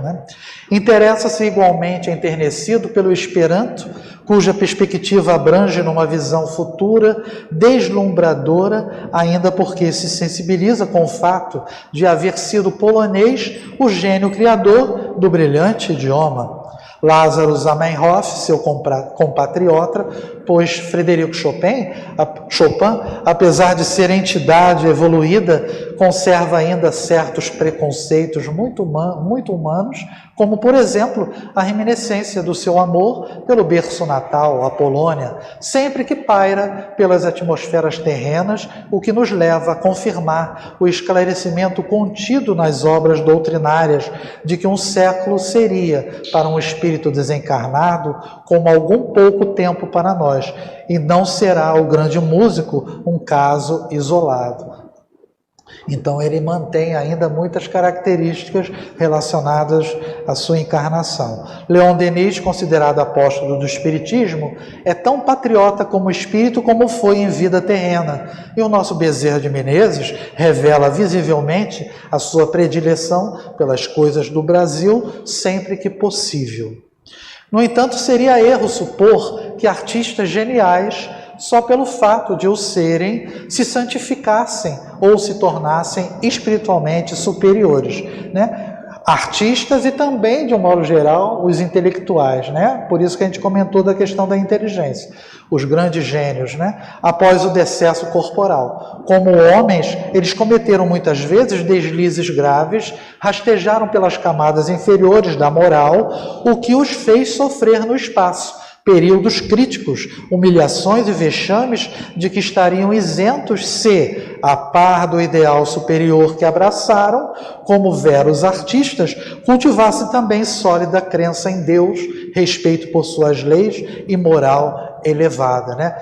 Interessa-se igualmente enternecido pelo Esperanto, cuja perspectiva abrange numa visão futura, deslumbradora, ainda porque se sensibiliza com o fato de haver sido polonês o gênio criador autor do brilhante idioma. Lázaro Zamenhof, seu compatriota, pois Frederico Chopin, apesar de ser entidade evoluída, conserva ainda certos preconceitos muito humanos, como, por exemplo, a reminiscência do seu amor pelo berço natal, a Polônia, sempre que paira pelas atmosferas terrenas, o que nos leva a confirmar o esclarecimento contido nas obras doutrinárias de que um século seria, para um espírito desencarnado, como algum pouco tempo para nós, e não será o grande músico um caso isolado. Então ele mantém ainda muitas características relacionadas à sua encarnação. Leon Denis, considerado apóstolo do Espiritismo, é tão patriota como espírito como foi em vida terrena. E o nosso Bezerra de Menezes revela visivelmente a sua predileção pelas coisas do Brasil sempre que possível. No entanto, seria erro supor que artistas geniais, só pelo fato de o serem, se santificassem ou se tornassem espiritualmente superiores, né? Artistas e também, de um modo geral, os intelectuais, né? Por isso que a gente comentou da questão da inteligência. Os grandes gênios, né? Após o decesso corporal. Como homens, eles cometeram muitas vezes deslizes graves, rastejaram pelas camadas inferiores da moral, o que os fez sofrer no espaço. Períodos críticos, humilhações e vexames de que estariam isentos se, a par do ideal superior que abraçaram, como veros artistas, cultivassem também sólida crença em Deus, respeito por suas leis e moral elevada, né?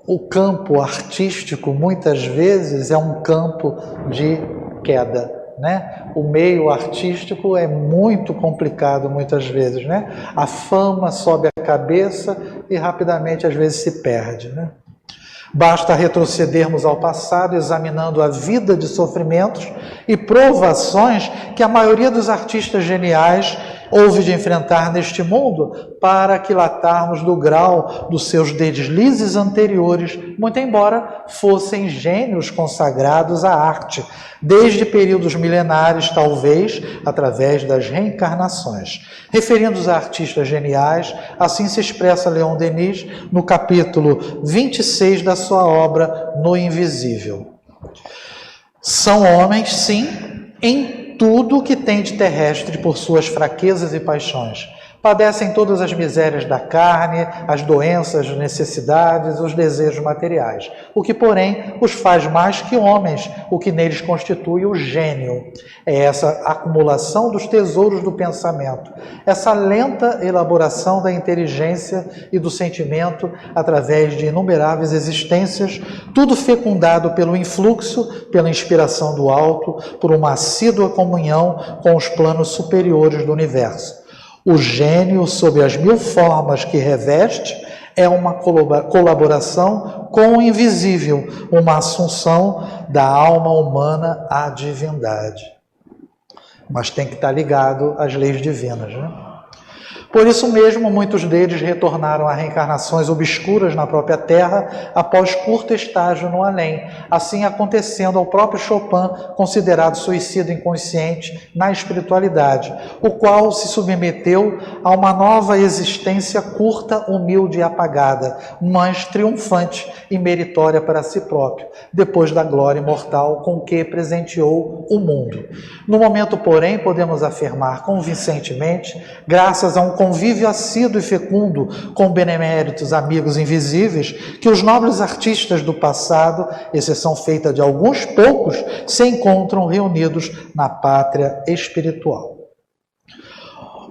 O campo artístico, muitas vezes, é um campo de queda, né? O meio artístico é muito complicado muitas vezes, né? A fama sobe a cabeça e rapidamente às vezes se perde, né? Basta retrocedermos ao passado, examinando a vida de sofrimentos e provações que a maioria dos artistas geniais houve de enfrentar neste mundo para aquilatarmos do grau dos seus deslizes anteriores, muito embora fossem gênios consagrados à arte, desde períodos milenares, talvez, através das reencarnações. Referindo-os a artistas geniais, assim se expressa Leon Denis no capítulo 26 da sua obra No Invisível. São homens, sim, em tudo o que tem de terrestre por suas fraquezas e paixões. Padecem todas as misérias da carne, as doenças, as necessidades, os desejos materiais. O que, porém, os faz mais que homens, o que neles constitui o gênio. É essa acumulação dos tesouros do pensamento, essa lenta elaboração da inteligência e do sentimento através de inumeráveis existências, tudo fecundado pelo influxo, pela inspiração do alto, por uma assídua comunhão com os planos superiores do universo. O gênio, sob as 1000 formas que reveste, é uma colaboração com o invisível, uma assunção da alma humana à divindade. Mas tem que estar ligado às leis divinas, né? Por isso mesmo, muitos deles retornaram a reencarnações obscuras na própria Terra após curto estágio no além, assim acontecendo ao próprio Chopin, considerado suicida inconsciente na espiritualidade, o qual se submeteu a uma nova existência curta, humilde e apagada, mas triunfante e meritória para si próprio, depois da glória imortal com que presenteou o mundo. No momento, porém, podemos afirmar convincentemente, graças a um convívio assíduo e fecundo com beneméritos amigos invisíveis, que os nobres artistas do passado, exceção feita de alguns poucos, se encontram reunidos na pátria espiritual,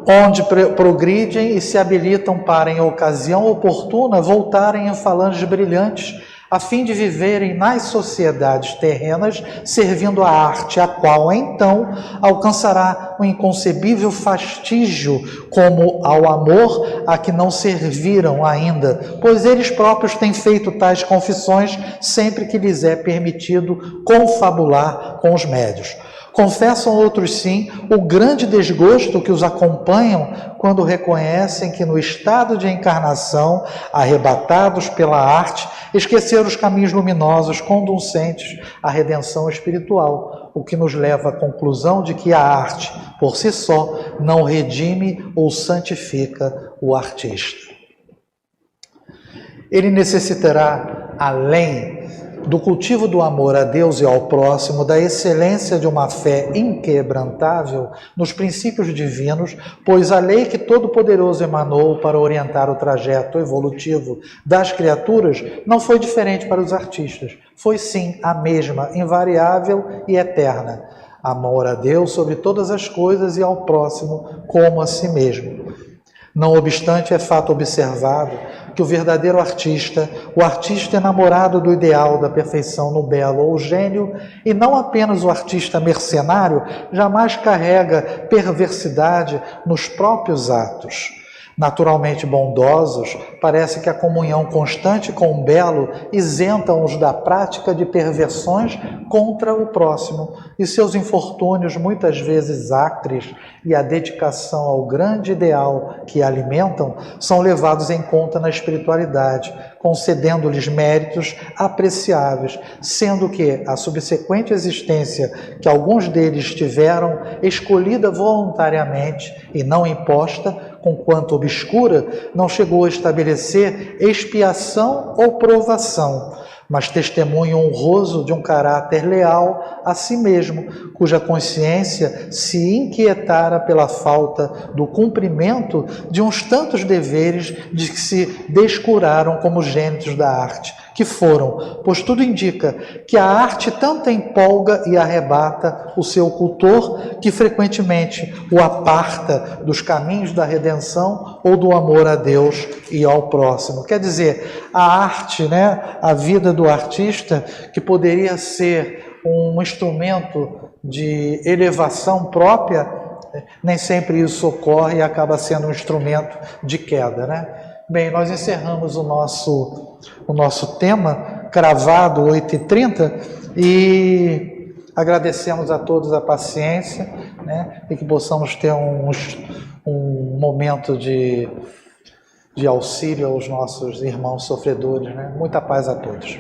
onde progridem e se habilitam para, em ocasião oportuna, voltarem em falanges brilhantes, a fim de viverem nas sociedades terrenas, servindo a arte, a qual, então, alcançará um inconcebível fastígio, como ao amor a que não serviram ainda, pois eles próprios têm feito tais confissões sempre que lhes é permitido confabular com os médios. Confessam outros, sim, o grande desgosto que os acompanham quando reconhecem que no estado de encarnação, arrebatados pela arte, esqueceram os caminhos luminosos conducentes à redenção espiritual, o que nos leva à conclusão de que a arte, por si só, não redime ou santifica o artista. Ele necessitará, além do cultivo do amor a Deus e ao próximo, da excelência de uma fé inquebrantável nos princípios divinos, pois a lei que Todo-Poderoso emanou para orientar o trajeto evolutivo das criaturas não foi diferente para os artistas. Foi sim a mesma, invariável e eterna. Amor a Deus sobre todas as coisas e ao próximo como a si mesmo. Não obstante, é fato observado que o verdadeiro artista, o artista enamorado do ideal da perfeição no belo ou gênio, e não apenas o artista mercenário, jamais carrega perversidade nos próprios atos. Naturalmente bondosos, parece que a comunhão constante com o belo isenta-os da prática de perversões contra o próximo, e seus infortúnios, muitas vezes acres, e a dedicação ao grande ideal que alimentam, são levados em conta na espiritualidade, concedendo-lhes méritos apreciáveis, sendo que a subsequente existência que alguns deles tiveram, escolhida voluntariamente e não imposta, conquanto obscura, não chegou a estabelecer expiação ou provação, mas testemunho honroso de um caráter leal a si mesmo, cuja consciência se inquietara pela falta do cumprimento de uns tantos deveres de que se descuraram como gênitos da arte, que foram, pois tudo indica que a arte tanto empolga e arrebata o seu cultor, que frequentemente o aparta dos caminhos da redenção ou do amor a Deus e ao próximo. Quer dizer, a arte, a vida do artista, que poderia ser um instrumento de elevação própria, nem sempre isso ocorre e acaba sendo um instrumento de queda, Bem, nós encerramos o nosso tema, cravado 8h30, e agradecemos a todos a paciência, e que possamos ter um momento de auxílio aos nossos irmãos sofredores. Muita paz a todos.